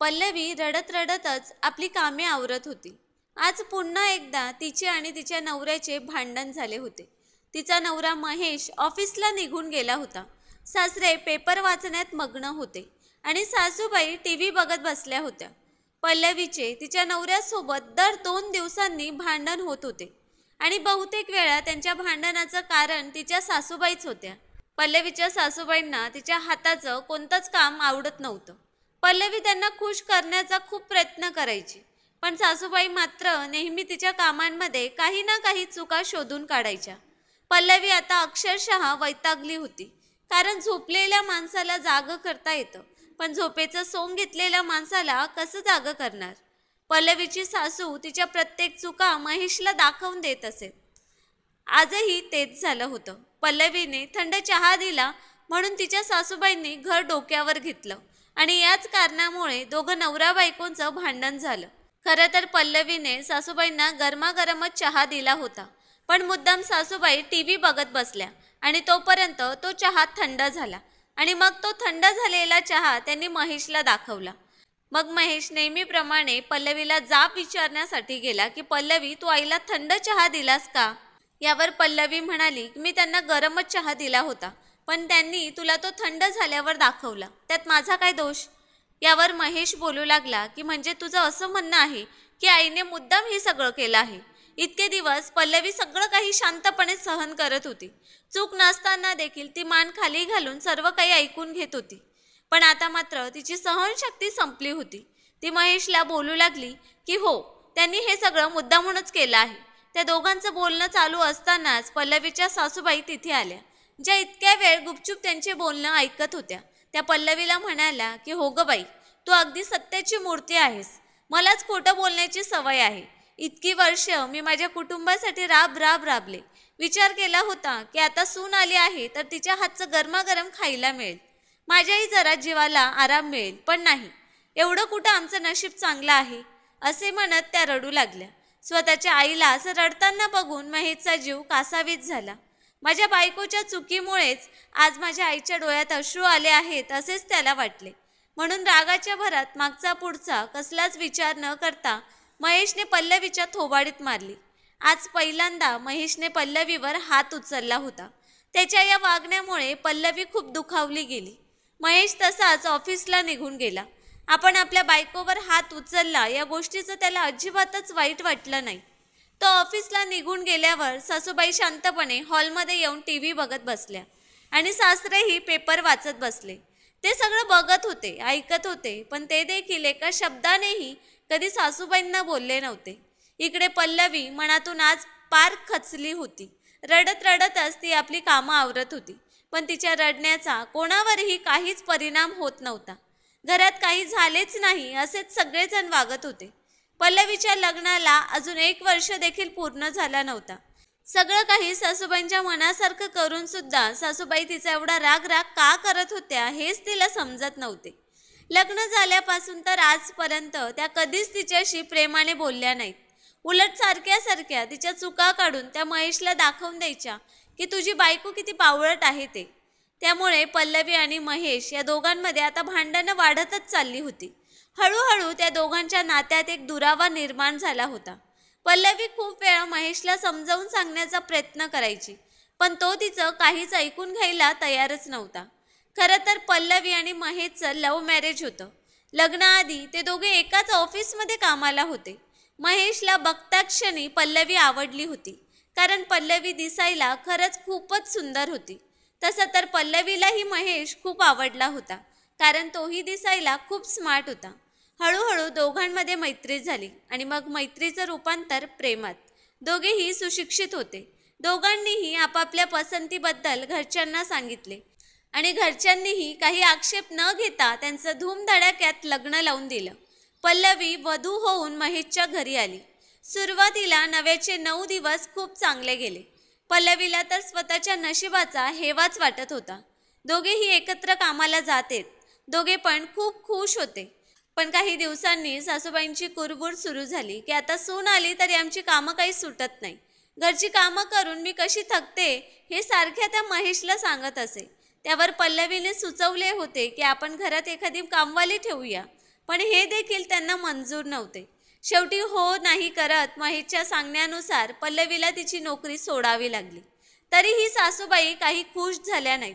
पल्लवी रडत रडतच आपली कामे आवरत होती. आज पुन्हा एकदा तिचे आणि तिच्या नवऱ्याचे भांडण झाले होते. तिचा नवरा महेश ऑफिसला निघून गेला होता. सासरे पेपर वाचण्यात मग्न होते आणि सासूबाई टीव्ही बघत बसल्या होत्या. पल्लवीचे तिच्या नवऱ्यासोबत दर 2 दिवसांनी भांडण होत होते आणि बहुतेक वेळा त्यांच्या भांडणाचं कारण तिच्या सासूबाईच होत्या. पल्लवीच्या सासूबाईंना तिच्या हाताचं कोणतंच काम आवडत नव्हतं. पल्लवी त्यांना खुश करण्याचा खूप प्रयत्न करायची, पण सासूबाई मात्र नेहमी तिच्या कामांमध्ये काही ना काही चुका शोधून काढायच्या. पल्लवी आता अक्षरशः वैतागली होती, कारण झोपलेल्या माणसाला जागं करता येतं, पण झोपेचं सोंग घेतलेल्या माणसाला कसं जागं करणार. पल्लवीची सासू तिच्या प्रत्येक चुका महेशला दाखवून देत असे. आजही तेच झालं होतं. पल्लवीने थंड चहा दिला म्हणून तिच्या सासूबाईंनी घर डोक्यावर घेतलं आणि याच कारणामुळे दोघं नवरा बायकोंचं भांडण झालं. खरं तर पल्लवीने सासूबाईंना गरमागरमच चहा दिला होता, पण मुद्दाम सासूबाई टीव्ही बघत बसल्या आणि तोपर्यंत तो चहा थंड झाला आणि मग तो थंड झालेला चहा त्यांनी महेशला दाखवला. मग महेश नेहमीप्रमाणे पल्लवीला जाब विचारण्यासाठी गेला की पल्लवी, तू आईला थंड चहा दिलास का? यावर पल्लवी म्हणाली की मी त्यांना गरमच चहा दिला होता, पण त्यांनी तुला तो थंड झाल्यावर दाखवला, त्यात माझा काय दोष? यावर महेश बोलू लागला की म्हणजे तुझं असं म्हणणं आहे की आईने मुद्दाम हे सगळं केलं आहे. इतके दिवस पल्लवी सगळं काही शांतपणे सहन करत होती. चूक नसताना देखील ती मान खाली घालून सर्व काही ऐकून घेत होती, पण आता मात्र तिची सहनशक्ती संपली होती. ती महेशला बोलू लागली की हो, त्यांनी हे सगळं मुद्दामूनच केलं आहे. त्या दोघांचं बोलणं चालू असतानाच पल्लवीच्या सासूबाई तिथे आल्या, ज्या इतक्या वेळ गुपचूप त्यांचे बोलणं ऐकत होत्या. त्या पल्लवीला म्हणाल्या की हो ग बाई, तू अगदी सत्याची मूर्ती आहेस. मलाच खोटं बोलण्याची सवय आहे. इतकी वर्ष मी माझ्या कुटुंबासाठी राबले. विचार केला होता की आता सून आली आहे तर तिच्या हातचं गरमागरम खायला मिळेल, माझ्याही जरा जीवाला आराम मिळेल, पण नाही. एवढं कुठं आमचं नशीब चांगलं आहे, असे म्हणत त्या रडू लागल्या. स्वतःच्या आईला असं रडताना बघून महेशचा जीव कासावीस झाला. माझ्या बायकोच्या चुकीमुळेच आज माझ्या आईच्या डोळ्यात अश्रू आले आहेत असेच त्याला वाटले. म्हणून रागाच्या भरात मागचा पुढचा कसलाच विचार न करता महेशने पल्लवीच्या थोबाडीत मारली. आज पहिल्यांदा महेशने पल्लवीवर हात उचलला होता. त्याच्या या वागण्यामुळे पल्लवी खूप दुखावली गेली. महेश तसाच ऑफिसला निघून गेला. आपण आपल्या बायकोवर हात उचलला या गोष्टीचं त्याला अजिबातच वाईट वाटलं नाही. तो ऑफिसला निघून गेल्यावर सासूबाई शांतपणे हॉलमध्ये येऊन टीव्ही बघत बसल्या आणि सासरेही पेपर वाचत बसले. ते सगळं बघत होते, ऐकत होते, पण ते देखील एका शब्दानेही कधी सासूबाईंना बोलले नव्हते. इकडे पल्लवी मनातून आज पार खचली होती. रडत रडतच ती आपली कामं आवरत होती, पण तिच्या रडण्याचा कोणावरही काहीच परिणाम होत नव्हता. घरात काही झालेच नाही असेच सगळेजण वागत होते. पल्लवीच्या लग्नाला अजून 1 वर्ष देखील पूर्ण झाला नव्हता. सगळं काही सासूबाईंच्या मनासारखं करून सुद्धा सासूबाई तिचा एवढा राग का करत होत्या हेच तिला समजत नव्हते. लग्न झाल्यापासून तर आजपर्यंत त्या कधीच तिच्याशी प्रेमाने बोलल्या नाहीत. उलट सारख्या तिच्या चुका काढून त्या महेशला दाखवून द्यायच्या की तुझी बायको किती बावळट आहे ते. त्यामुळे पल्लवी आणि महेश या दोघांमध्ये आता भांडणं वाढतच चालली होती. हळूहळू त्या दोघांच्या नात्यात एक दुरावा निर्माण झाला होता. पल्लवी खूप वेळा महेशला समजावून सांगण्याचा प्रयत्न करायची, पण तो तिचं काहीच ऐकून घ्यायला तयारच नव्हता. खरं तर पल्लवी आणि महेशचं लव्ह मॅरेज होतं. लग्नाआधी ते दोघे एकाच ऑफिसमध्ये कामाला होते. महेशला बघताक्षणी पल्लवी आवडली होती, कारण पल्लवी दिसायला खरंच खूपच सुंदर होती. तसं तर पल्लवीलाही महेश खूप आवडला होता, कारण तोही दिसायला खूप स्मार्ट होता. हळूहळू दोघांमध्ये मैत्री झाली आणि मग मैत्रीचं रूपांतर प्रेमात. दोघेही सुशिक्षित होते. दोघांनीही आपापल्या पसंतीबद्दल घरच्यांना सांगितले आणि घरच्यांनीही काही आक्षेप न घेता त्यांचं धूमधडाक्यात लग्न लावून दिलं. पल्लवी वधू होऊन महेशच्या घरी आली. सुरुवातीला नव्याचे 9 दिवस खूप चांगले गेले. पल्लवीला तर स्वतःच्या नशिबाचा हेवाच वाटत होता. दोघेही एकत्र कामाला जातेत. दोघे पण खूप खुश होते. पण काही दिवसांनी सासूबाईंची कुरबुर सुरू झाली की आता सून आली तरी आमची कामं काही सुटत नाही. घरची कामं करून मी कशी थकते हे सारख्या त्या महेशला सांगत असे. त्यावर पल्लवीने सुचवले होते की आपण घरात एखादी कामवाली ठेवूया. पण हे देखील त्यांना मंजूर नव्हते. शेवटी हो नाही करत महेशच्या सांगण्यानुसार पल्लवीला तिची नोकरी सोडावी लागली. तरीही सासूबाई काही खुश झाल्या नाहीत.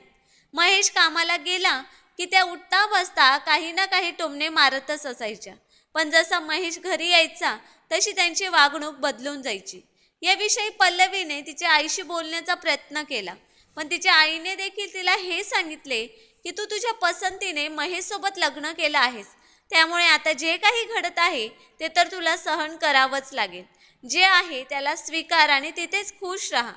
महेश कामाला गेला की त्या उठता बसता काही ना काही टोमणे मारतच असायच्या. पण जसा महेश घरी यायचा तशी त्यांची वागणूक बदलून जायची. याविषयी पल्लवीने तिच्या आईशी बोलण्याचा प्रयत्न केला, पण तिच्या आईने देखील तिला हे सांगितले की तू तुझ्या पसंतीने महेशसोबत लग्न केलं आहेस, त्यामुळे आता जे काही घडत आहे ते तर तुला सहन करावंच लागेल. जे आहे त्याला स्वीकार आणि तिथेच खुश राहा.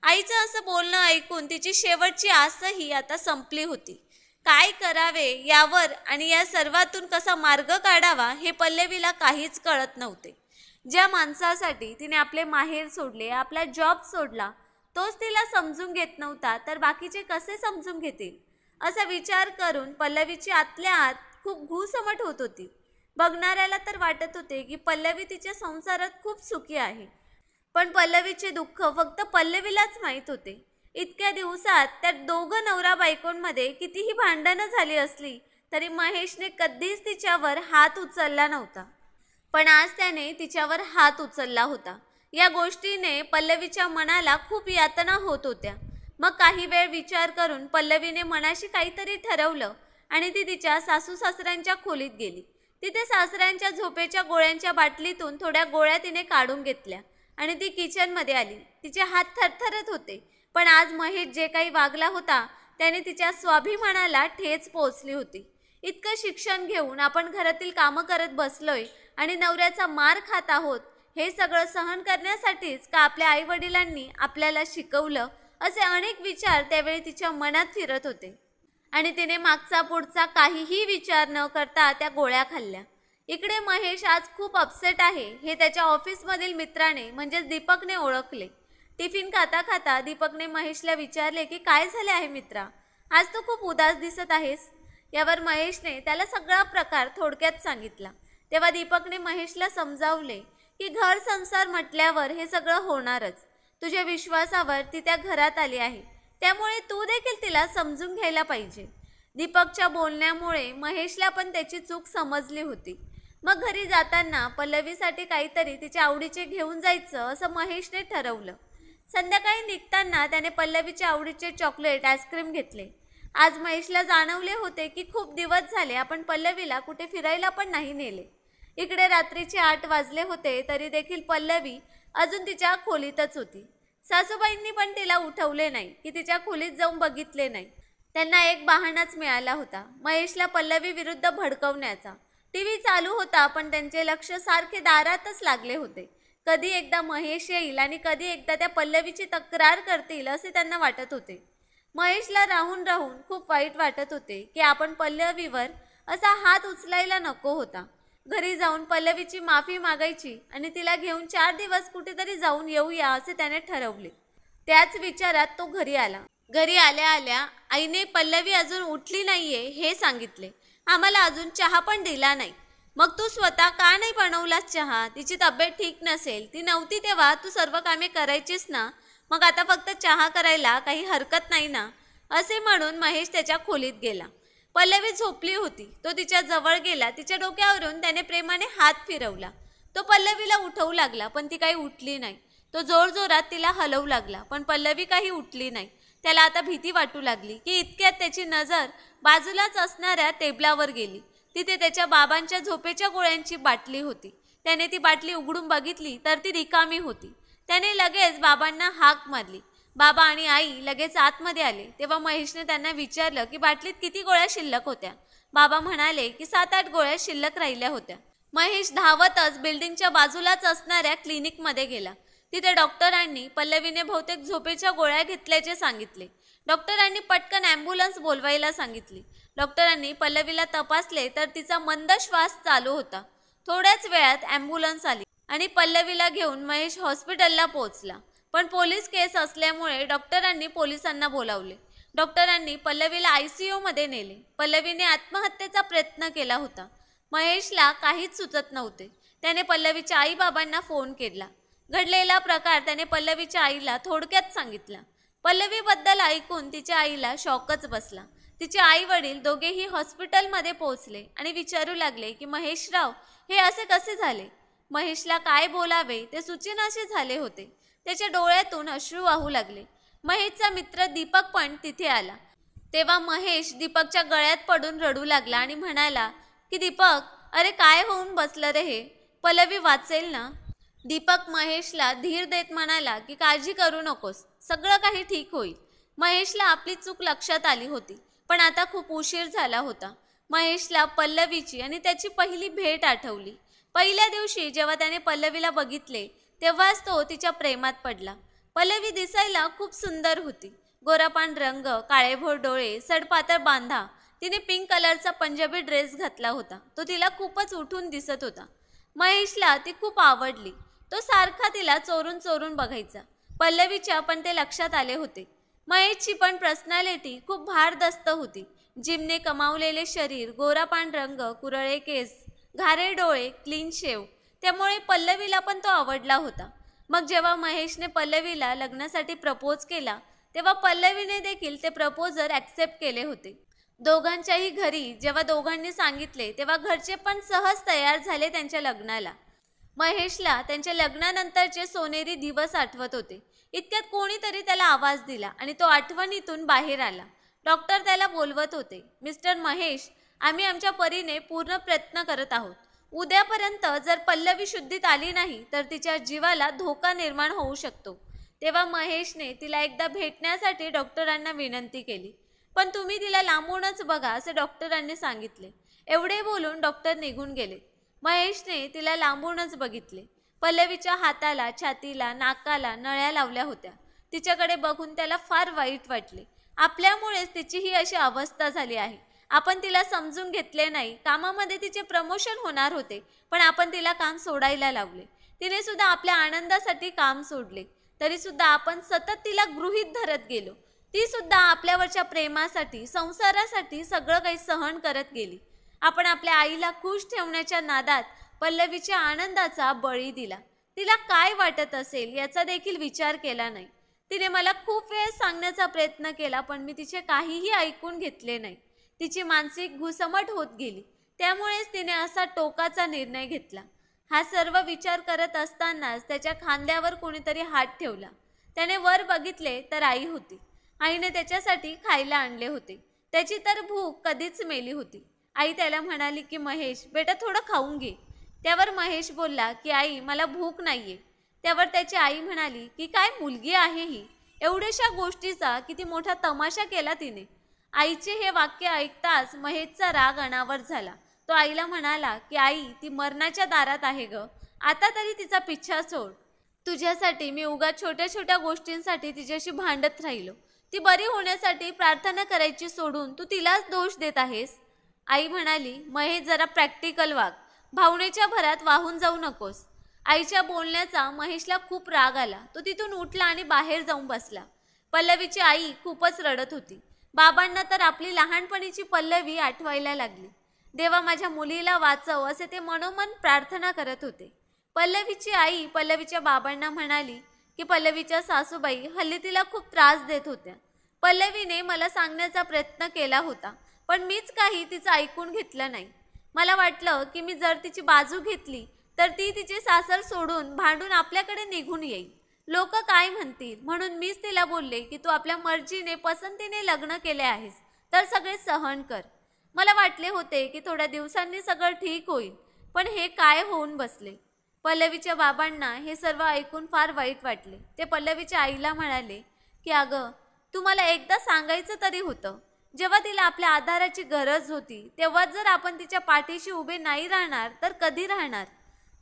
आईचं असं बोलणं ऐकून तिची शेवटची आसही आता संपली होती. काय करावे यावर आणि या सर्वातून कसा मार्ग काढावा हे पल्लवीला काहीच कळत नव्हते. ज्या माणसासाठी तिने आपले माहेर सोडले, आपला जॉब सोडला, तोच तिला समजून घेत नव्हता, तर बाकीचे कसे समजून घेतील असा विचार करून पल्लवीची आतल्या आत खूप घुसमट होत होती. बघणाऱ्याला तर वाटत होते की पल्लवी तिच्या संसारात खूप सुखी आहे, पण पल्लवीचे दुःख फक्त पल्लवीलाच माहीत होते. इतक्या दिवसात त्या दोघं नवरा बायकोंमध्ये कितीही भांडणं झाली असली तरी महेशने कधीच तिच्यावर हात उचलला नव्हता. पण आज त्याने तिच्यावर हात उचलला होता. या गोष्टीने पल्लवीच्या मनाला खूप यातना होत होत्या. मग काही वेळ विचार करून पल्लवीने मनाशी काहीतरी ठरवलं आणि ती तिच्या सासू सासऱ्यांच्या खोलीत गेली. तिथे सासऱ्यांच्या झोपेच्या गोळ्यांच्या बाटलीतून थोड्या गोळ्या तिने काढून घेतल्या आणि ती किचनमध्ये आली. तिचे हात थरथरत होते, पण आज महेश जे काही वागला होता त्याने तिच्या स्वाभिमानाला ठेच पोचली होती. इतकं शिक्षण घेऊन आपण घरातील कामं करत बसलोय आणि नवऱ्याचा मार खात आहोत, हे सगळं सहन करण्यासाठीच का आपल्या आईवडिलांनी आपल्याला शिकवलं, असे अनेक विचार त्यावेळी तिच्या मनात फिरत होते. आणि तिने मागचा पुढचा काहीही विचार न करता त्या गोळ्या खाल्ल्या. इकडे महेश आज खूप अपसेट आहे हे त्याच्या ऑफिसमधील मित्राने म्हणजेच दीपकने ओळखले. टिफिन खाता खाता दीपकने महेशला विचारले की काय झाले आहे मित्रा, आज तू खूप उदास दिसत आहेस. यावर महेशने त्याला सगळा प्रकार थोडक्यात सांगितला. तेव्हा दीपकने महेशला समजावले की घर संसार म्हटल्यावर हे सगळं होणारच. तुझ्या विश्वासावर ती त्या घरात आली आहे, त्यामुळे तू देखील तिला समजून घ्यायला पाहिजे. दीपकच्या बोलण्यामुळे महेशला पण त्याची चूक समजली होती. मग घरी जाताना पल्लवीसाठी काहीतरी तिच्या आवडीचे घेऊन जायचं असं महेशने ठरवलं. संध्याकाळी निघताना त्याने पल्लवीच्या आवडीचे चॉकलेट आईस्क्रीम घेतले. आज महेशला जाणवले होते की खूप दिवस झाले आपण पल्लवीला कुठे फिरायला पण नाही नेले. इकडे रात्रीचे 8 वाजले होते तरी देखील पल्लवी अजून तिच्या खोलीतच होती. सासूबाईंनी पण तिला उठवले नाही की तिच्या खोलीत जाऊन बघितले नाही. त्यांना एक बहाणाच मिळाला होता, महेशला पल्लवी विरुद्ध भडकवण्याचा. टीव्ही चालू होता पण त्यांचे लक्ष सारखे दारातच लागले होते. कधी एकदा महेश येईल आणि कधी एकदा त्या पल्लवीची तक्रार करतील असे त्यांना वाटत होते. महेशला राहून राहून खूप वाईट वाटत होते की आपण पल्लवीवर असा हात उचलायला नको होता. घरी जाऊन पल्लवीची माफी मागायची आणि तिला घेऊन 4 दिवस कुठेतरी जाऊन येऊया असे त्याने ठरवले. त्याच विचारात तो घरी आला. घरी आल्या आल्या आईने पल्लवी अजून उठली नाहीये हे सांगितले. आम्हाला अजून चहा पण दिला नाही. मग तू स्वतः का नाही बनवलास चहा? तिची तब्येत ठीक नसेल, ती नव्हती तेव्हा तू सर्व कामे करायचीस ना, मग आता फक्त चहा करायला काही हरकत नाही ना, असे म्हणून महेश त्याच्या खोलीत गेला. पल्लवी झोपली होती. तो तिच्या जवळ गेला. तिच्या डोक्यावरून त्याने प्रेमाने हात फिरवला. तो पल्लवीला उठवू लागला पण ती काही उठली नाही. तो जोरजोरात तिला हलवू लागला पण पल्लवी काही उठली नाही. त्याला आता भीती वाटू लागली की इतक्यात त्याची नजर बाजूलाच असणाऱ्या टेबलावर गेली. तिथे त्याच्या बाबांच्या झोपेच्या गोळ्यांची बाटली होती. त्याने ती बाटली उघडून बघितली तर ती रिकामी होती. त्याने लगेच बाबांना हाक मारली. बाबा आणि आई लगेच आतमध्ये आले. तेव्हा महेशने त्यांना विचारलं की बाटलीत किती गोळ्या शिल्लक होत्या. बाबा म्हणाले की 7-8 गोळ्या शिल्लक राहिल्या होत्या. महेश धावतच बिल्डिंगच्या बाजूलाच असणाऱ्या क्लिनिकमध्ये गेला. तिथे डॉक्टरांनी पल्लवीने बहुतेक झोपेच्या गोळ्या घेतल्याचे सांगितले. डॉक्टरांनी पटकन ॲम्ब्युलन्स बोलवायला सांगितली. डॉक्टरांनी पल्लवीला तपासले तर तिचा मंद श्वास चालू होता. थोड्याच वेळात ॲम्ब्युलन्स आली आणि पल्लवीला घेऊन महेश हॉस्पिटलला पोहोचला. पण पोलीस केस असल्यामुळे डॉक्टरांनी पोलिसांना बोलावले. डॉक्टरांनी पल्लवीला ICUमध्ये नेले. पल्लवीने आत्महत्येचा प्रयत्न केला होता. महेशला काहीच सुचत नव्हते. त्याने पल्लवीच्या आईबाबांना फोन केला. घडलेला प्रकार त्याने पल्लवीच्या आईला थोडक्यात सांगितला. पल्लवीबद्दल ऐकून तिच्या आईला शॉकच बसला. तिचे आई वडील दोघेही हॉस्पिटलमध्ये पोहोचले आणि विचारू लागले की महेशराव हे असे कसे झाले. महेशला काय बोलावे ते सुचेनासे झाले होते. त्याच्या डोळ्यातून अश्रू वाहू लागले. महेशचा मित्र दीपक पण तिथे आला. तेव्हा महेश दीपकच्या गळ्यात पडून रडू लागला आणि म्हणाला की दीपक, अरे काय होऊन बसलं रे हे, पल्लवी वाचेल ना. दीपक महेशला धीर देत म्हणाला की काळजी करू नकोस, सगळं काही ठीक होईल. महेशला आपली चूक लक्षात आली होती, पण आता खूप उशीर झाला होता. महेशला पल्लवीची आणि त्याची पहिली भेट आठवली. पहिल्या दिवशी जेव्हा त्याने पल्लवीला बघितले तेव्हाच तो तिच्या प्रेमात पडला. पल्लवी दिसायला खूप सुंदर होती. गोरापान रंग, काळेभोर डोळे, सडपातळ बांधा. तिने पिंक कलरचा पंजाबी ड्रेस घातला होता. तो तिला खूपच उठून दिसत होता. महेशला ती खूप आवडली. तो सारखा तिला चोरून चोरून बघायचा. पल्लवीच्या पण ते लक्षात आले होते. महेशची पण पर्सनॅलिटी खूप भारदस्त होती. जिमने कमावलेले शरीर, गोरापान रंग, कुरळे केस, घारे डोळे, क्लीन शेव, त्यामुळे पल्लवीला पण तो आवडला होता. मग जेव्हा महेशने पल्लवीला लग्नासाठी प्रपोज केला तेव्हा पल्लवीने देखील ते प्रपोजल ॲक्सेप्ट केले होते. दोघांच्याही घरी जेव्हा दोघांनी सांगितले तेव्हा घरचे पण सहज तयार झाले त्यांच्या लग्नाला. महेशला त्यांच्या लग्नानंतरचे सोनेरी दिवस आठवत होते. इतक्यात कोणीतरी त्याला आवाज दिला आणि तो आठवणीतून बाहेर आला. डॉक्टर त्याला बोलवत होते. मिस्टर महेश, आम्ही आमच्या परीने पूर्ण प्रयत्न करत आहोत. उद्यापर्यंत जर पल्लवी शुद्धीत आली नाही तर तिच्या जीवाला धोका निर्माण होऊ शकतो. तेव्हा महेशने तिला एकदा भेटण्यासाठी डॉक्टरांना विनंती केली, पण तुम्ही तिला लांबूनच बघा असे डॉक्टरांनी सांगितले. एवढे बोलून डॉक्टर निघून गेले. महेशने तिला लांबूनच बघितले. पल्लवीच्या हाताला, छातीला, नाकाला नळ्या लावल्या होत्या. तिच्याकडे बघून त्याला फार वाईट वाटले. आपल्यामुळेच तिची ही अशी अवस्था झाली आहे. आपण तिला समजून घेतले नाही. कामामध्ये तिचे प्रमोशन होणार होते, पण आपण तिला काम सोडायला लावले. तिने सुद्धा आपल्या आनंदासाठी काम सोडले. तरी सुद्धा आपण सतत तिला गृहीत धरत गेलो. ती सुद्धा आपल्यावरच्या प्रेमासाठी, संसारासाठी सगळं काही सहन करत गेली. आपण आपल्या आईला खुश ठेवण्याच्या नादात पल्लवीच्या आनंदाचा बळी दिला. तिला काय वाटत असेल याचा देखील विचार केला नाही. तिने मला खूप वेळ सांगण्याचा प्रयत्न केला, पण मी तिचे काहीही ऐकून घेतले नाही. तिची मानसिक घुसमट होत गेली. त्यामुळेच तिने असा टोकाचा निर्णय घेतला. हा सर्व विचार करत असतानाच त्याच्या खांद्यावर कोणीतरी हात ठेवला. त्याने वर बघितले तर आई होती. आईने त्याच्यासाठी खायला आणले होते. त्याची तर भूक कधीच मेली होती. आई त्याला म्हणाली की महेश बेटा थोडं खाऊन घे. त्यावर महेश बोलला की आई मला भूक नाहीये. त्यावर त्याची आई म्हणाली की काय मुलगी आहे ही, एवढ्याशा गोष्टीचा किती मोठा तमाशा केला तिने. आईचे हे वाक्य ऐकताच महेशचा राग अनावर झाला. तो आईला म्हणाला की आई ती मरणाच्या दारात आहे ग, आता तरी तिचा पिच्छा सोड. तुझ्यासाठी मी उगाच छोट्या छोट्या गोष्टींसाठी तिच्याशी भांडत राहिलो. ती बरी होण्यासाठी प्रार्थना करायची सोडून तू तिलाच दोष देत आहेस. आई म्हणाली महेश जरा प्रॅक्टिकल वाग, भावनेच्या भरात वाहून जाऊ नकोस. आईच्या बोलण्याचा महेशला खूप राग आला. तो तिथून उठला आणि बाहेर जाऊन बसला. पल्लवीची आई खूपच रडत होती. बाबांना तर आपली लहानपणीची पल्लवी आठवायला लागली. देवा माझ्या मुलीला वाचव असे ते मनोमन प्रार्थना करत होते. पल्लवीची आई पल्लवीच्या बाबांना म्हणाली की पल्लवीच्या सासूबाई हल्ली तिला खूप त्रास देत होत्या. पल्लवीने मला सांगण्याचा प्रयत्न केला होता, पण मीच काही तिचं ऐकून घेतलं नाही. मला वाटलं की मी जर तिची बाजू घेतली तर ती तिचे सासर सोडून भांडून आपल्याकडे निघून येईल. लोक काय म्हणतील म्हणून मीच तिला बोलले की तू आपल्या मर्जीने पसंतीने लग्न केले आहेस तर सगळे सहन कर. मला वाटले होते की थोड्या दिवसांनी सगळं ठीक होईल, पण हे काय होऊन बसले. पल्लवीच्या बाबांना हे सर्व ऐकून फार वाईट वाटले. ते पल्लवीच्या आईला म्हणाले की अगं तू मला एकदा सांगायचं तरी होतं. जेव्हा तिला आपल्या आधाराची गरज होती तेव्हा जर आपण तिच्या पाठीशी उभे नाही राहणार तर कधी राहणार.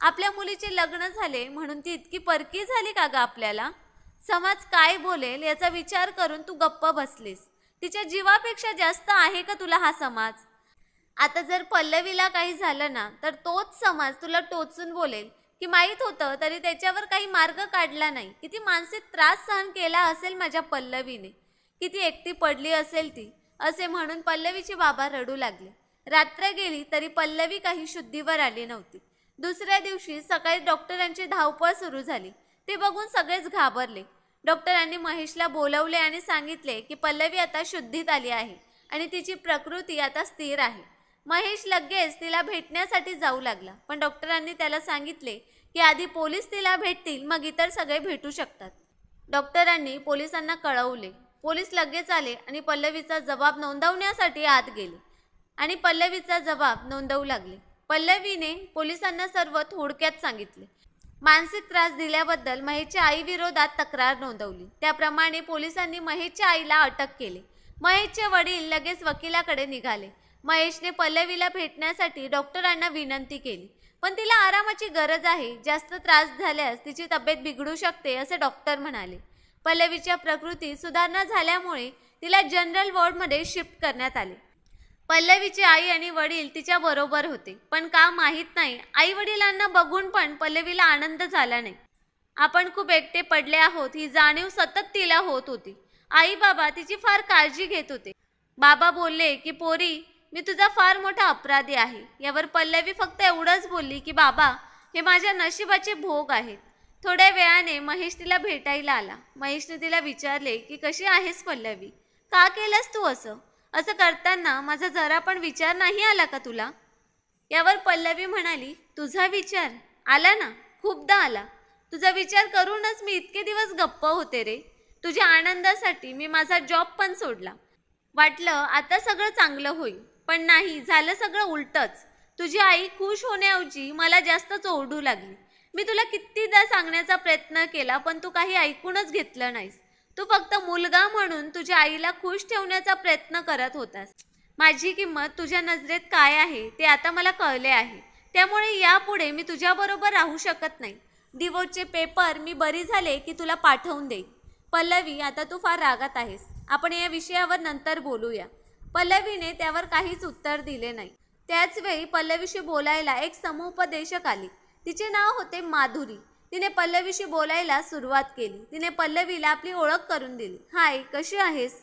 आपल्या मुलीचे लग्न झाले म्हणून ती इतकी परकी झाली का ग आपल्याला. समाज काय बोलेल याचा विचार करून तू गप्प बसलीस. तिच्या जीवापेक्षा जास्त आहे का तुला हा समाज. आता जर पल्लवीला काही झालं ना तर तोच समाज तुला टोचून बोलेल की माहीत होतं तरी त्याच्यावर काही मार्ग काढला नाही. किती मानसिक त्रास सहन केला असेल माझ्या पल्लवीने, किती एकटी पडली असेल ती, असे म्हणून पल्लवीचे बाबा रडू लागले. रात्र गेली तरी पल्लवी काही शुद्धीवर आली नव्हती. दुसऱ्या दिवशी सकाळी डॉक्टरांची धावपळ सुरू झाली. ते बघून सगळेच घाबरले. डॉक्टरांनी महेशला बोलवले आणि सांगितले की पल्लवी आता शुद्धीत आली आहे आणि तिची प्रकृती आता स्थिर आहे. महेश लगेच तिला भेटण्यासाठी जाऊ लागला, पण डॉक्टरांनी त्याला सांगितले की आधी पोलीस तिला भेटतील, मग इतर सगळे भेटू शकतात. डॉक्टरांनी पोलिसांना कळवले. पोलीस लगेच आले आणि पल्लवीचा जबाब नोंदवण्यासाठी आत गेले आणि पल्लवीचा जबाब नोंदवू लागले. पल्लवीने पोलिसांना सर्व थोडक्यात सांगितले. मानसिक त्रास दिल्याबद्दल महेशच्या आईविरोधात तक्रार नोंदवली. त्याप्रमाणे पोलिसांनी महेशच्या आईला अटक केली. महेशचे वडील लगेच वकिलाकडे निघाले. महेशने पल्लवीला भेटण्यासाठी डॉक्टरांना विनंती केली, पण तिला आरामाची गरज आहे. जास्त त्रास झाल्यास तिची तब्येत बिघडू शकते असे डॉक्टर म्हणाले. पल्लवीच्या प्रकृतीत सुधारणा झाल्यामुळे तिला जनरल वॉर्डमध्ये शिफ्ट करण्यात आले. पल्लवीची आई आणि वडील तिच्या बरोबर होते, पण का माहीत नाही, आई वडिलांना बघून पण पल्लवीला आनंद झाला नाही. आपण खूप एकटे पडले आहोत ही जाणीव सतत तिला होत होती. आई बाबा तिची फार काळजी घेत होते. बाबा बोलले की पोरी, मी तुझा फार मोठा अपराधी आहे. यावर पल्लवी फक्त एवढंच बोलली की बाबा, हे माझ्या नशिबाचे भोग आहेत. थोड्या वेळाने महेश तिला भेटायला आला. महेशने तिला विचारले की कशी आहेस पल्लवी, का केलंस तू असं करताना माझा जरा पण विचार नाही आला का तुला? यावर पल्लवी म्हणाली, तुझा विचार आला ना, खूपदा आला. तुझा विचार करूनच मी इतके दिवस गप्प होते रे. तुझ्या आनंदासाठी मी माझा जॉब पण सोडला. वाटलं आता सगळं चांगलं होईल, पण नाही, झालं सगळं उलटच. तुझी आई खुश होण्याऐवजी मला जास्तच ओरडू लागली. मी तुला कितीदा सांगण्याचा प्रयत्न केला, पण तू काही ऐकूनच घेतलं नाहीस. तू फक्त मुलगा म्हणून तुझ्या आईला खुश ठेवण्याचा प्रयत्न करत होतास. माझी किंमत तुझ्या नजरेत काय आहे ते आता मला कळले आहे. त्यामुळे यापुढे मी तुझ्याबरोबर राहू शकत नाही. डिवोर्सचे पेपर मी बरी झाले की तुला पाठवून देईन. पल्लवी, आता तू फार रागात आहेस. आपण या विषयावर नंतर बोलूया. पल्लवीने त्यावर काहीच उत्तर दिले नाही. त्याचवेळी पल्लवीशी बोलायला एक समुपदेशक आली. तिचे नाव होते माधुरी. तिने पल्लवीशी बोलायला सुरुवात केली. तिने पल्लवीला आपली ओळख करून दिली. हाय, कशी आहेस?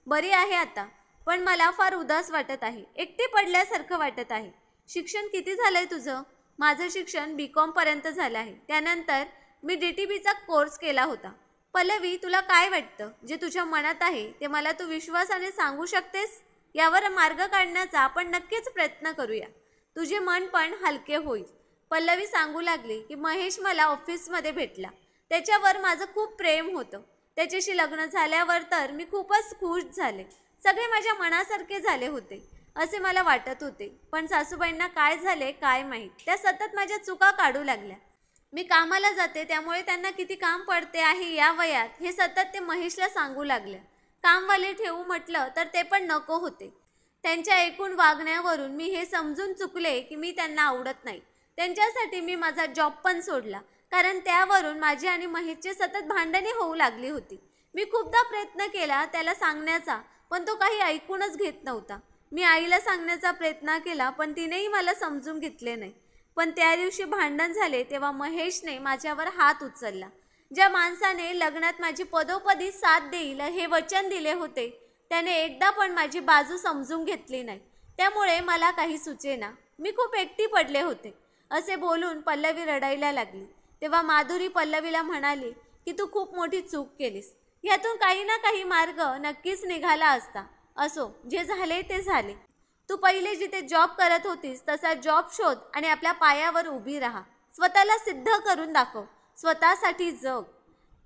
बरी आहे आता, पण मला फार उदास वाटत आहे. एकटे पडल्यासारखं वाटत आहे. शिक्षण किती झालंय तुझं? माझं शिक्षण BCom पर्यंत झालं आहे. त्यानंतर मी DTBचा कोर्स केला होता. पल्लवी, तुला काय वाटतं? जे तुझ्या मनात आहे ते मला तू विश्वासाने सांगू शकतेस? यावर मार्ग काढण्याचा आपण नक्कीच प्रयत्न करूया. तुझे मन पण हलके होईल. पल्लवी सांगू लागली की महेश मला ऑफिसमध्ये भेटला. त्याच्यावर माझं खूप प्रेम होतं. त्याच्याशी लग्न झाल्यावर तर मी खूपच खुश झाले. सगळे माझ्या मनासारखे झाले होते असे मला वाटत होते. पण सासूबाईंना काय झाले काय माहीत, त्या सतत माझ्या चुका काढू लागल्या. मी कामाला जाते त्यामुळे त्यांना किती काम पडते आहे या वयात हे सतत ते महेशला सांगू लागले. कामवाले ठेवू म्हटलं तर ते पण नको होते. त्यांच्या एकूण वागण्यावरून मी हे समजून चुकले की मी त्यांना आवडत नाही. त्यांच्यासाठी मी माझा जॉब पण सोडला, कारण त्यावरून माझी आणि महेशची सतत भांडणे होऊ लागली होती. मी खूपदा प्रयत्न केला त्याला सांगण्याचा, पण तो काही ऐकूनच घेत नव्हता. मी आईला सांगण्याचा प्रयत्न केला, पण तिनेही मला समजून घेतले नाही. पण त्या दिवशी भांडण झाले तेव्हा महेशने माझ्यावर हात उचलला. ज्या माणसाने लग्नात माझी पदोपदी साथ देईल हे वचन दिले होते, त्याने एकदा पण माझी बाजू समजून घेतली नाही. त्यामुळे मला काही सुचेना. मी खूप एकटी पडले होते असे बोलून पल्लवी रडायला लागली. तेव्हा माधुरी पल्लवीला म्हणाली की तू खूप मोठी चूक केलीस. यातून काही ना काही मार्ग नक्कीच निघाला असता. असो, जे झाले ते झाले. तू पहिले जिथे जॉब करत होतीस तसा जॉब शोध आणि आपल्या पायावर उभी राहा. स्वतःला सिद्ध करून दाखव. स्वतःसाठी जग.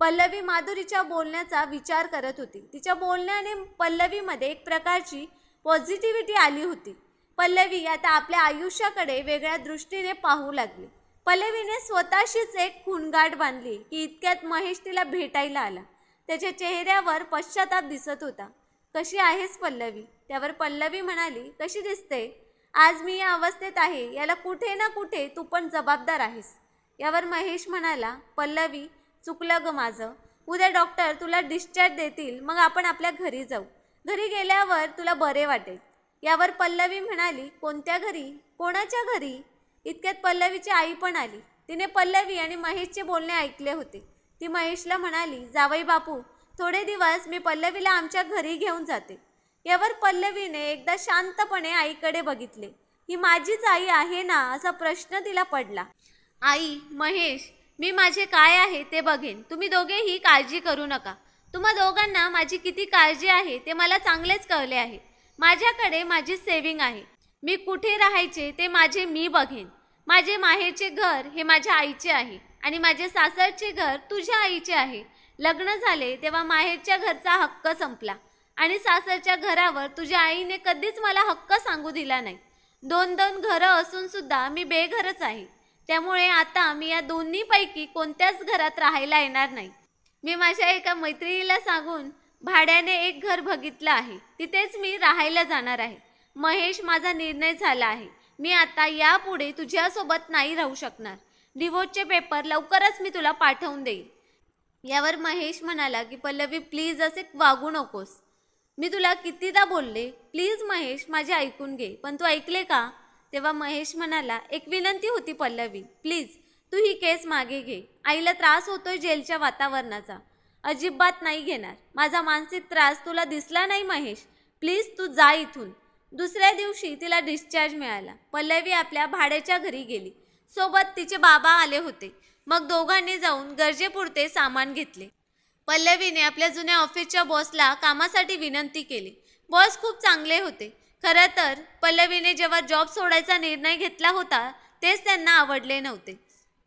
पल्लवी माधुरीच्या बोलण्याचा विचार करत होती. तिच्या बोलण्याने पल्लवीमध्ये एक प्रकारची पॉझिटिव्हिटी आली होती. पल्लवी आता आपल्या आयुष्याकडे वेगळ्या दृष्टीने पाहू लागली. पल्लवीने स्वतःशीच एक खूणगाठ बांधली की इतक्यात महेश तिला भेटायला आला. त्याच्या चेहऱ्यावर पश्चाताप दिसत होता. कशी आहेस पल्लवी? त्यावर पल्लवी म्हणाली, कशी दिसते? आज मी या अवस्थेत आहे याला कुठे ना कुठे तू पण जबाबदार आहेस. यावर महेश म्हणाला, पल्लवी, चुकलं ग माझं. उद्या डॉक्टर तुला डिस्चार्ज देतील, मग आपण आपल्या घरी जाऊ. घरी गेल्यावर तुला बरे वाटेल. यावर पल्लवी म्हणाली, कोणत्या घरी? कोणाच्या घरी? इतक्यात पल्लवीची आई पण आली. तिने पल्लवी आणि महेशचे बोलणे ऐकले होते. ती महेशला म्हणाली, जावई बापू, थोडे दिवस मी पल्लवीला आमच्या घरी घेऊन जाते. यावर पल्लवीने एकदा शांतपणे आईकडे बघितले. ही माझीच आई आहे ना असा प्रश्न तिला पडला. आई, महेश, मी माझे काय आहे ते बघेन. तुम्ही दोघेही काळजी करू नका. तुम्हा दोघांना माझी किती काळजी आहे ते मला चांगलेच कळले आहे. माझ्याकडे माझी सेव्हिंग आहे. मी कुठे राहायचे ते माझे मी बघेन. माझे माहेरचे घर हे माझ्या आईचे आहे आणि माझे सासरचे घर तुझ्या आईचे आहे. लग्न झाले तेव्हा माहेरच्या घरचा हक्क संपला आणि सासरच्या घरावर तुझ्या आईने कधीच मला हक्क सांगू दिला नाही. 2-2 घरं असून सुद्धा मी बेघरच आहे. त्यामुळे आता मी या दोन्हीपैकी कोणत्याच घरात राहायला येणार नाही. मी माझ्या एका मैत्रिणीला सांगून भाड्याने एक घर बघितलं आहे. तिथेच मी राहायला जाणार आहे. महेश, माझा निर्णय झाला आहे. मी आता यापुढे तुझ्यासोबत नाही राहू शकणार. डिवोर्सचे पेपर लवकरच मी तुला पाठवून देईल. यावर महेश म्हणाला की पल्लवी प्लीज असे वागू नकोस. मी तुला कितीदा बोलले, प्लीज महेश माझे ऐकून घे, पण तू ऐकले का? तेव्हा महेश म्हणाला एक विनंती होती पल्लवी, प्लीज तू ही केस मागे घे. आईला त्रास होतोय जेलच्या वातावरणाचा. अजिबात नाही घेणार. माझा मानसिक त्रास तुला दिसला नाही महेश. प्लीज तू जा इथून. दुसऱ्या दिवशी तिला डिस्चार्ज मिळाला. पल्लवी आपल्या भाड्याच्या घरी गेली. सोबत तिचे बाबा आले होते. मग दोघांनी जाऊन गरजेपुरते सामान घेतले. पल्लवीने आपल्या जुन्या ऑफिसच्या बॉसला कामासाठी विनंती केली. बॉस खूप चांगले होते. खरं तर पल्लवीने जेव्हा जॉब सोडायचा निर्णय घेतला होता तेच त्यांना आवडले नव्हते.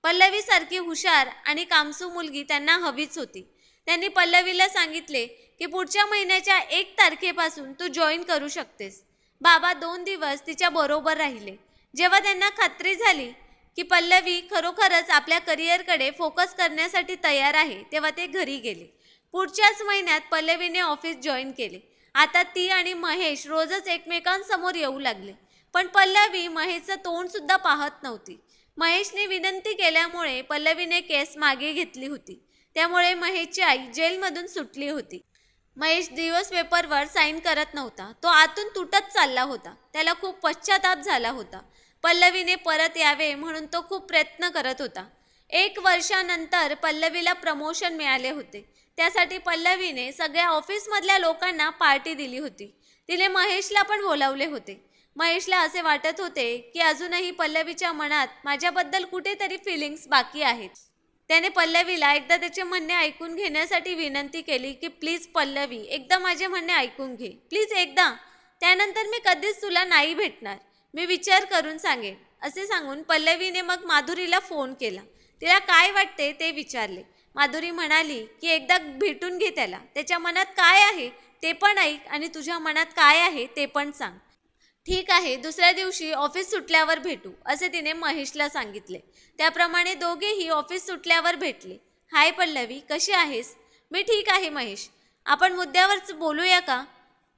पल्लवीसारखी हुशार आणि कामसू मुलगी त्यांना हवीच होती. त्यांनी पल्लवीला सांगितले की पुढच्या महिन्याच्या 1 तारखेपासून तू जॉईन करू शकतेस. बाबा 2 दिवस तिच्या बरोबर राहिले. जेव्हा त्यांना खात्री झाली की पल्लवी खरोखरच आपल्या करिअरकडे फोकस करण्यासाठी तयार आहे तेव्हा ते घरी गेले. पुढच्याच महिन्यात पल्लवीने ऑफिस जॉईन केले. आता ती आणि महेश रोजच एकमेकांसमोर येऊ लागले. पण पल्लवी महेशचं तोंडसुद्धा पाहत नव्हती. महेशने विनंती केल्यामुळे पल्लवीने केस मागे घेतली होती. त्यामुळे महेशची आई जेलमधून सुटली होती. महेश डिवोर्स पेपरवर साईन करत नव्हता. तो आतून तुटत चालला होता. त्याला खूप पश्चाताप झाला होता. पल्लवीने परत यावे म्हणून तो खूप प्रयत्न करत होता. 1 वर्षानंतर पल्लवीला प्रमोशन मिळाले होते. त्यासाठी पल्लवीने सगळ्या ऑफिसमधल्या लोकांना पार्टी दिली होती. तिने महेशला पण बोलावले होते. महेशला असे वाटत होते की अजूनही पल्लवीच्या मनात माझ्याबद्दल कुठेतरी फिलिंग्स बाकी आहेत. त्याने पल्लवीला एकदा त्याचे म्हणणे ऐकून घेण्यासाठी विनंती केली की प्लीज पल्लवी एकदा माझे म्हणणे ऐकून घे, प्लीज एकदा. त्यानंतर मी कधीच तुला नाही भेटणार. मी विचार करून सांगेन. असे सांगून पल्लवीने मग माधुरीला फोन केला. तिला काय वाटते ते विचारले. माधुरी म्हणाली की एकदा भेटून घे त्याला. त्याच्या मनात काय आहे ते पण ऐक आणि तुझ्या मनात काय आहे ते पण सांग. ठीक आहे, दुसऱ्या दिवशी ऑफिस सुटल्यावर भेटू, असे तिने महेशला सांगितले. त्याप्रमाणे दोघेही ऑफिस सुटल्यावर भेटले. हाय पल्लवी, कशी आहेस? मी ठीक आहे महेश. आपण मुद्द्यावरच बोलूया का?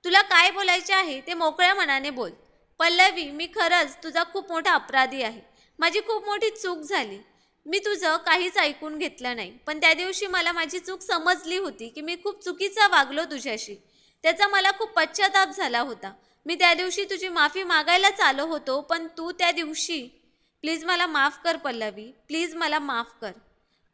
तुला काय बोलायचे आहे ते मोकळ्या मनाने बोल. पल्लवी, मी खरंच तुझा खूप मोठा अपराधी आहे. माझी खूप मोठी चूक झाली. मी तुझं काहीच ऐकून घेतलं नाही. पण त्या दिवशी मला माझी चूक समजली होती की मी खूप चुकीचा वागलो तुझ्याशी. त्याचा मला खूप पश्चाताप झाला होता. मी त्या दिवशी तुझी माफी मागायलाच आलो होतो, पण तू त्या दिवशी प्लीज मला माफ कर पल्लवी, प्लीज मला माफ कर.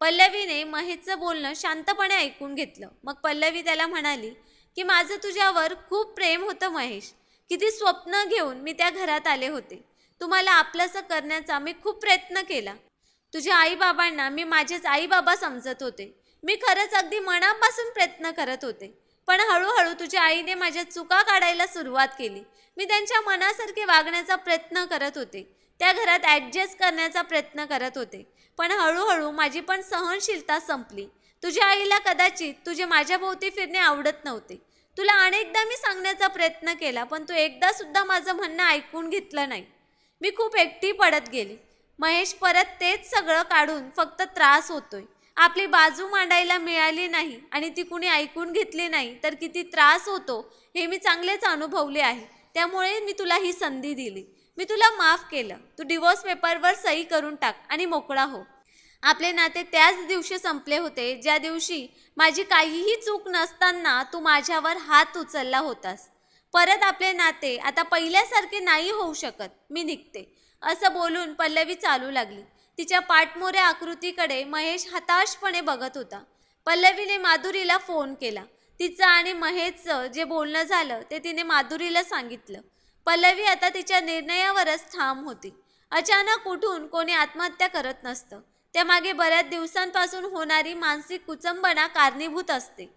पल्लवीने महेशचं बोलणं शांतपणे ऐकून घेतलं. मग पल्लवी त्याला म्हणाली की माझं तुझ्यावर खूप प्रेम होतं महेश. किती स्वप्न घेऊन मी त्या घरात आले होते. तुम्हाला आपलंसं करण्याचा मी खूप प्रयत्न केला. तुझ्या आईबाबांना मी माझेच आईबाबा समजत होते. मी खरंच अगदी मनापासून प्रयत्न करत होते. पण हळूहळू तुझ्या आईने माझ्या चुका काढायला सुरुवात केली. मी त्यांच्या मनासारखे वागण्याचा प्रयत्न करत होते. त्या घरात ॲडजस्ट करण्याचा प्रयत्न करत होते. पण हळूहळू माझी पण सहनशीलता संपली. तुझ्या आईला कदाचित तुझे माझ्याभोवती फिरणे आवडत नव्हते. तुला अनेकदा मी सांगण्याचा प्रयत्न केला, पण तू एकदा सुद्धा माझं म्हणणं ऐकून घेतलं नाही. मी खूप एकटी पडत गेली. महेश, परत तेच सगळं काढून फक्त त्रास होतोय. आपली बाजू मांडायला मिळाली नाही आणि ती कुणी ऐकून घेतली नाही तर किती त्रास होतो हे मी चांगलेच अनुभवले आहे. त्यामुळे मी तुला ही संधी दिली. मी तुला माफ केलं. तू डिवोर्स पेपरवर सही करून टाक आणि मोकळा हो. आपले नाते त्याच दिवशी संपले होते ज्या दिवशी माझी काहीही चूक नसताना तू माझ्यावर हात उचलला होतास. परत आपले नाते आता पहिल्यासारखे नाही होऊ शकत. मी निघते. असं बोलून पल्लवी चालू लागली. तिच्या पाठमोऱ्या आकृतीकडे महेश हताशपणे बघत होता. पल्लवीने माधुरीला फोन केला. तिचं आणि महेशचं जे बोलणं झालं ते तिने माधुरीला सांगितलं. पल्लवी आता तिच्या निर्णयावरच ठाम होती. अचानक उठून कोणी आत्महत्या करत नसतं. त्यामागे बऱ्याच दिवसांपासून होणारी मानसिक कुचंबना कारणीभूत असते.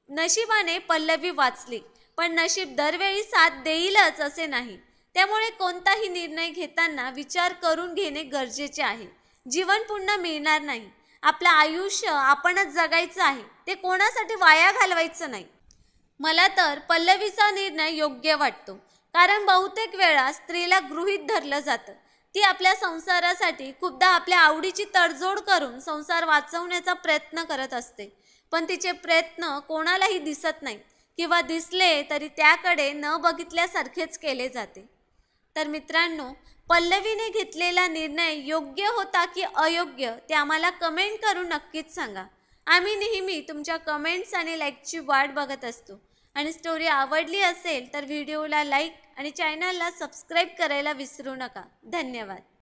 नशिबाने पल्लवी वाचली. पण नशीब दरवेळी साथ देईलच असे नाही. त्यामुळे कोणताही निर्णय घेताना विचार करून घेणे गरजेचे आहे. जीवन पुन्हा मिळणार नाही. आपलं आयुष्य आपणच जगायचं आहे, ते कोणासाठी वाया घालवायचं नाही. मला तर पल्लवीचा निर्णय योग्य वाटतो, कारण बहुतेक वेळा स्त्रीला गृहीत धरलं जातं. ती आपल्या संसारासाठी खूपदा आपल्या आवडीची तडजोड करून संसार वाचवण्याचा प्रयत्न करत असते, पण तिचे प्रयत्न कोणालाही दिसत नाहीत किंवा दिसले तरी त्याकडे न बघितल्यासारखेच केले जाते. तर मित्रांनो, पल्लवीने घेतलेला निर्णय योग्य होता की अयोग्य ते आम्हाला कमेंट करून नक्कीच सांगा. आम्ही नेहमी तुमच्या कमेंट्स आणि लाईकची वाट बघत असतो. आणि स्टोरी आवडली असेल तर व्हिडिओला लाईक आणि चॅनलला सबस्क्राईब करायला विसरू नका. धन्यवाद.